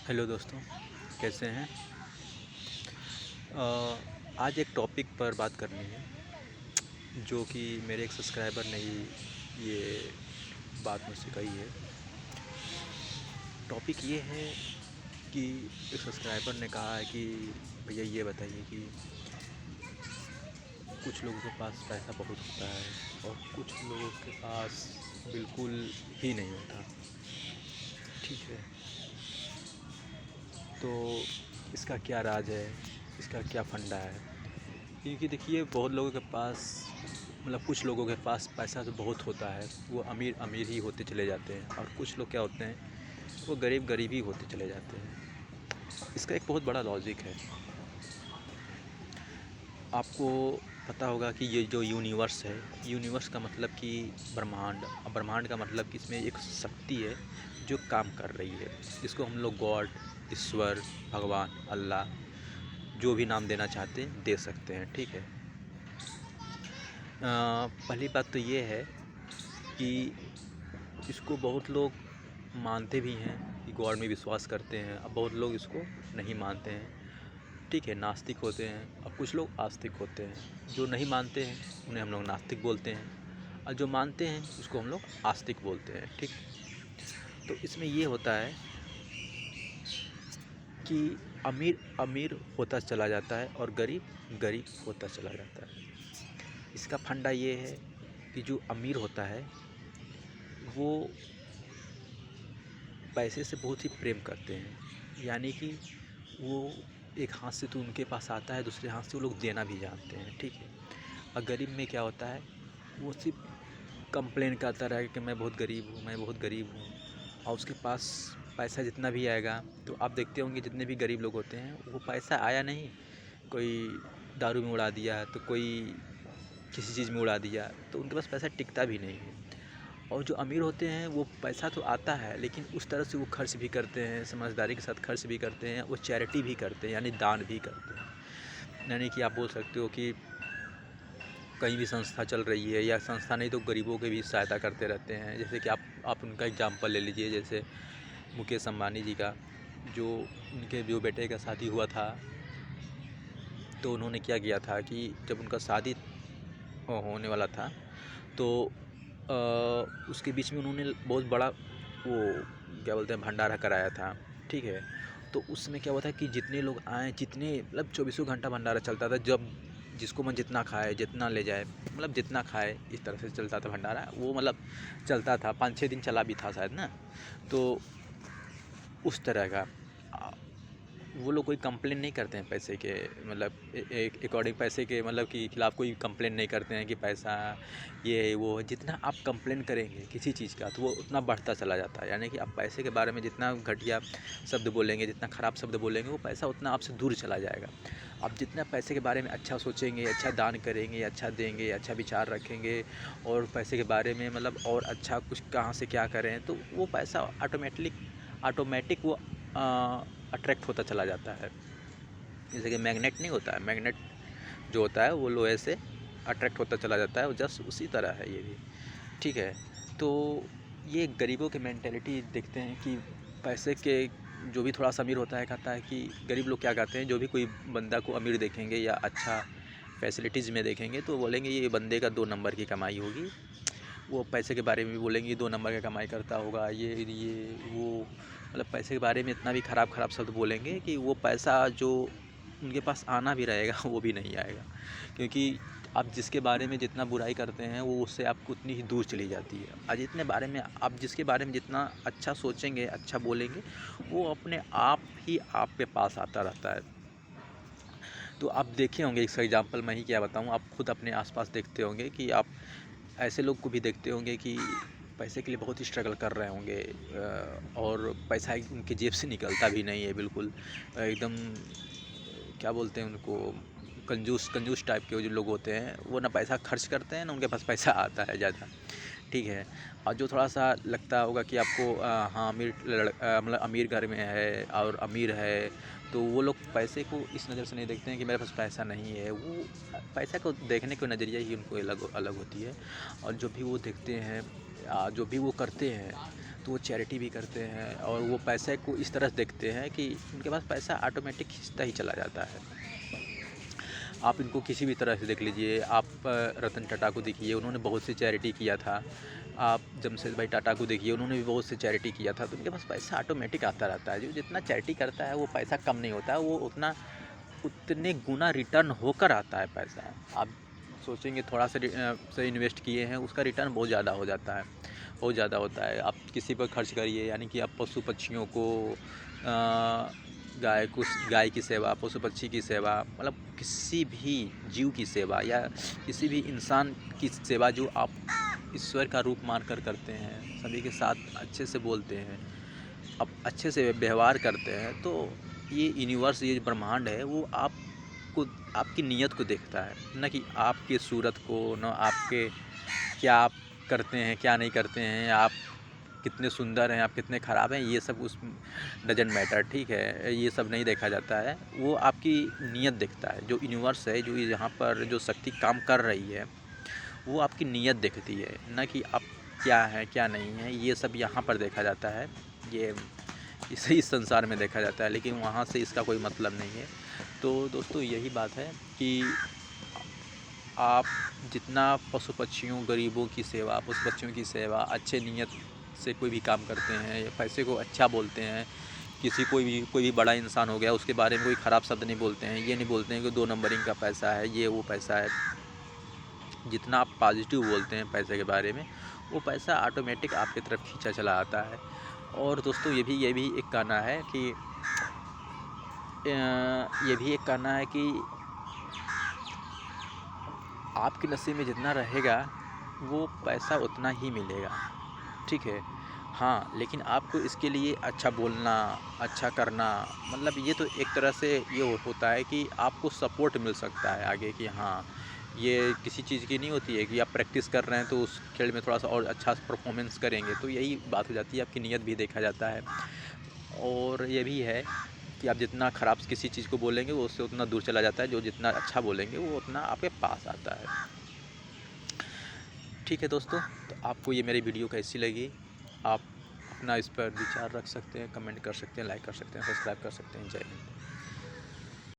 Hello दोस्तों, कैसे हैं? आज एक टॉपिक पर बात करनी है जो कि मेरे एक सब्सक्राइबर ने ही ये बात मुझसे कही है। टॉपिक ये है कि एक सब्सक्राइबर ने कहा है कि भैया ये बताइए कि कुछ लोगों के पास पैसा बहुत होता है और कुछ लोगों के पास बिल्कुल ही नहीं होता। ठीक है, तो इसका क्या राज है, इसका क्या फंडा है? क्योंकि देखिए बहुत लोगों के पास कुछ लोगों के पास पैसा तो बहुत होता है, वो अमीर अमीर ही होते चले जाते हैं, और कुछ लोग क्या होते हैं, वो गरीब गरीब ही होते चले जाते हैं। इसका एक बहुत बड़ा लॉजिक है। आपको पता होगा कि ये जो यूनिवर्स है, यूनिवर्स का मतलब कि ब्रह्मांड। ब्रह्मांड का मतलब कि इसमें एक शक्ति है जो काम कर रही है, जिसको हम लोग गॉड, ईश्वर, भगवान, अल्लाह, जो भी नाम देना चाहते हैं दे सकते हैं। ठीक है। पहली बात तो ये है कि इसको बहुत लोग मानते भी हैं कि गॉड में विश्वास करते हैं। अब बहुत लोग इसको नहीं मानते हैं। ठीक है, नास्तिक होते हैं। अब कुछ लोग आस्तिक होते हैं। जो नहीं मानते हैं उन्हें हम लोग नास्तिक बोलते हैं, और जो मानते हैं उसको हम लोग आस्तिक बोलते हैं। ठीक। तो इसमें ये होता है कि अमीर अमीर होता चला जाता है और गरीब गरीब होता चला जाता है। इसका फंडा ये है कि जो अमीर होता है वो पैसे से बहुत ही प्रेम करते हैं, यानी कि वो एक हाथ से तो उनके पास आता है, दूसरे हाथ से वो लोग देना भी जानते हैं। ठीक है। और गरीब में क्या होता है, वो सिर्फ कंप्लेन करता रहे कि मैं बहुत गरीब हूँ, मैं बहुत गरीब हूँ। और उसके पास पैसा जितना भी आएगा, तो आप देखते होंगे जितने भी गरीब लोग होते हैं, वो पैसा आया नहीं, कोई दारू में उड़ा दिया, तो कोई किसी चीज़ में उड़ा दिया, तो उनके पास पैसा टिकता भी नहीं है। और जो अमीर होते हैं वो पैसा तो आता है, लेकिन उस तरह से वो खर्च भी करते हैं, समझदारी के साथ खर्च भी करते हैं, वो चैरिटी भी करते हैं, यानी दान भी करते हैं। यानी कि आप बोल सकते हो कि कहीं भी संस्था चल रही है, या संस्था नहीं तो गरीबों की भी सहायता करते रहते हैं। जैसे कि आप उनका एग्जाम्पल ले लीजिए, जैसे मुकेश अम्बानी जी का, जो उनके जो बेटे का शादी हुआ था, तो उन्होंने क्या किया था कि जब उनका शादी होने वाला था, तो उसके बीच में उन्होंने बहुत बड़ा वो क्या बोलते हैं भंडारा कराया था। ठीक है। तो उसमें क्या हुआ था कि जितने लोग आए, जितने चौबीसों घंटा भंडारा चलता था, जब जिसको मन जितना खाए, जितना ले जाए, जितना खाए, इस तरह से चलता था भंडारा। वो चलता था, 5-6 दिन चला भी था शायद ना। तो उस तरह का वो लोग कोई कंप्लेन नहीं करते हैं पैसे के, एक अकॉर्डिंग पैसे के कि खिलाफ कोई कंप्लेन नहीं करते हैं कि पैसा ये है वो है। जितना आप कंप्लेन करेंगे किसी चीज़ का, तो वो उतना बढ़ता चला जाता है। यानी कि आप पैसे के बारे में जितना घटिया शब्द बोलेंगे, जितना ख़राब शब्द बोलेंगे, वो पैसा उतना आपसे दूर चला जाएगा। आप जितना पैसे के बारे में अच्छा सोचेंगे, अच्छा दान करेंगे, अच्छा देंगे, अच्छा विचार रखेंगे, और पैसे के बारे में और अच्छा कुछ कहाँ से क्या करें, तो वो पैसा ऑटोमेटिक वो अट्रैक्ट होता चला जाता है। जैसे कि मैग्नेट नहीं होता है, मैग्नेट जो होता है वो लोहे से अट्रैक्ट होता चला जाता है, जस्ट उसी तरह है ये भी। ठीक है। तो ये गरीबों की मेंटेलिटी देखते हैं कि पैसे के, जो भी थोड़ा सा अमीर होता है कहता है कि गरीब लोग क्या कहते हैं, जो भी कोई बंदा को अमीर देखेंगे या अच्छा फैसिलिटीज़ में देखेंगे, तो बोलेंगे ये बंदे का 2 नंबर की कमाई होगी। वो पैसे के बारे में भी बोलेंगे 2 नंबर का कमाई करता होगा, ये वो, पैसे के बारे में इतना भी ख़राब शब्द बोलेंगे कि वो पैसा जो उनके पास आना भी रहेगा वो भी नहीं आएगा। क्योंकि आप जिसके बारे में जितना बुराई करते हैं, वो उससे आपको उतनी ही दूर चली जाती है। और जितने बारे में आप जिसके बारे में जितना अच्छा सोचेंगे, अच्छा बोलेंगे, वो अपने आप ही आपके पास आता रहता है। तो आप देखे होंगे, इसका एग्जाम्पल मैं ही क्या बताऊँ, आप खुद अपने आसपास देखते होंगे कि आप ऐसे लोग को भी देखते होंगे कि पैसे के लिए बहुत ही स्ट्रगल कर रहे होंगे, और पैसा उनके जेब से निकलता भी नहीं है बिल्कुल। एकदम क्या बोलते हैं उनको, कंजूस कंजूस टाइप के जो लोग होते हैं, वो ना पैसा खर्च करते हैं ना उनके पास पैसा आता है ज़्यादा। ठीक है। और जो थोड़ा सा लगता होगा कि आपको हाँ अमीर घर में है और अमीर है, तो वो लोग पैसे को इस नज़र से नहीं देखते हैं कि मेरे पास पैसा नहीं है। वो पैसा को देखने का नज़रिया ही उनको अलग अलग होती है। और जो भी वो देखते हैं, जो भी वो करते हैं, तो वो चैरिटी भी करते हैं और वो पैसे को इस तरह से देखते हैं कि उनके पास पैसा ऑटोमेटिक खिंचता ही चला जाता है। आप इनको किसी भी तरह से देख लीजिए, आप रतन टाटा को देखिए, उन्होंने बहुत सी चैरिटी किया था। आप जमशेद भाई टाटा को देखिए, उन्होंने भी बहुत से चैरिटी किया था। तो उनके पास पैसा ऑटोमेटिक आता रहता है। जो जितना चैरिटी करता है वो पैसा कम नहीं होता है, वो उतने गुना रिटर्न होकर आता है पैसा। आप सोचेंगे थोड़ा सा से इन्वेस्ट किए हैं, उसका रिटर्न बहुत ज़्यादा हो जाता है, बहुत ज़्यादा होता है। आप किसी पर खर्च करिए, यानी कि आप पशु पक्षियों को, गाय की सेवा, पशु पक्षी की सेवा, मतलब किसी भी जीव की सेवा या किसी भी इंसान की सेवा जो आप ईश्वर का रूप मानकर करते हैं, सभी के साथ अच्छे से बोलते हैं, आप अच्छे से व्यवहार करते हैं, तो ये यूनिवर्स, ये ब्रह्मांड है, वो आपको, आपकी नीयत को देखता है, न कि आपके सूरत को, न आपके क्या आप करते हैं क्या नहीं करते हैं, आप कितने सुंदर हैं, आप कितने ख़राब हैं, ये सब उस डजेंट मैटर, ठीक है, ये सब नहीं देखा जाता है। वो आपकी नीयत देखता है। जो यूनिवर्स है, जो यहाँ पर जो शक्ति काम कर रही है, वो आपकी नीयत देखती है, न कि आप क्या हैं क्या नहीं है। ये सब यहाँ पर देखा जाता है, ये इस संसार में देखा जाता है, लेकिन वहाँ से इसका कोई मतलब नहीं है। तो दोस्तों यही बात है कि आप जितना पशु पक्षियों, गरीबों की सेवा, पशु पक्षियों की सेवा, अच्छे नीयत से कोई भी काम करते हैं, या पैसे को अच्छा बोलते हैं, कोई भी बड़ा इंसान हो गया उसके बारे में कोई ख़राब शब्द नहीं बोलते हैं, ये नहीं बोलते हैं कि 2 नंबरिंग का पैसा है, ये वो पैसा है। जितना आप पॉजिटिव बोलते हैं पैसे के बारे में, वो पैसा ऑटोमेटिक आपकी तरफ खींचा चला आता है। और दोस्तों ये भी एक कहना है कि आपके नसीब में जितना रहेगा वो पैसा उतना ही मिलेगा, ठीक है। हाँ, लेकिन आपको इसके लिए अच्छा बोलना, अच्छा करना, मतलब ये तो एक तरह से ये होता है कि आपको सपोर्ट मिल सकता है आगे, कि हाँ, ये किसी चीज़ की नहीं होती है कि आप प्रैक्टिस कर रहे हैं तो उस खेल में थोड़ा सा और अच्छा परफॉर्मेंस करेंगे, तो यही बात हो जाती है, आपकी नीयत भी देखा जाता है। और ये भी है कि आप जितना ख़राब किसी चीज़ को बोलेंगे वो उससे उतना दूर चला जाता है, जो जितना अच्छा बोलेंगे वो उतना आपके पास आता है। ठीक है दोस्तों, तो आपको ये मेरी वीडियो कैसी लगी, आप अपना इस पर विचार रख सकते हैं, कमेंट कर सकते हैं, लाइक कर सकते हैं, सब्सक्राइब कर सकते हैं। जय हिंद।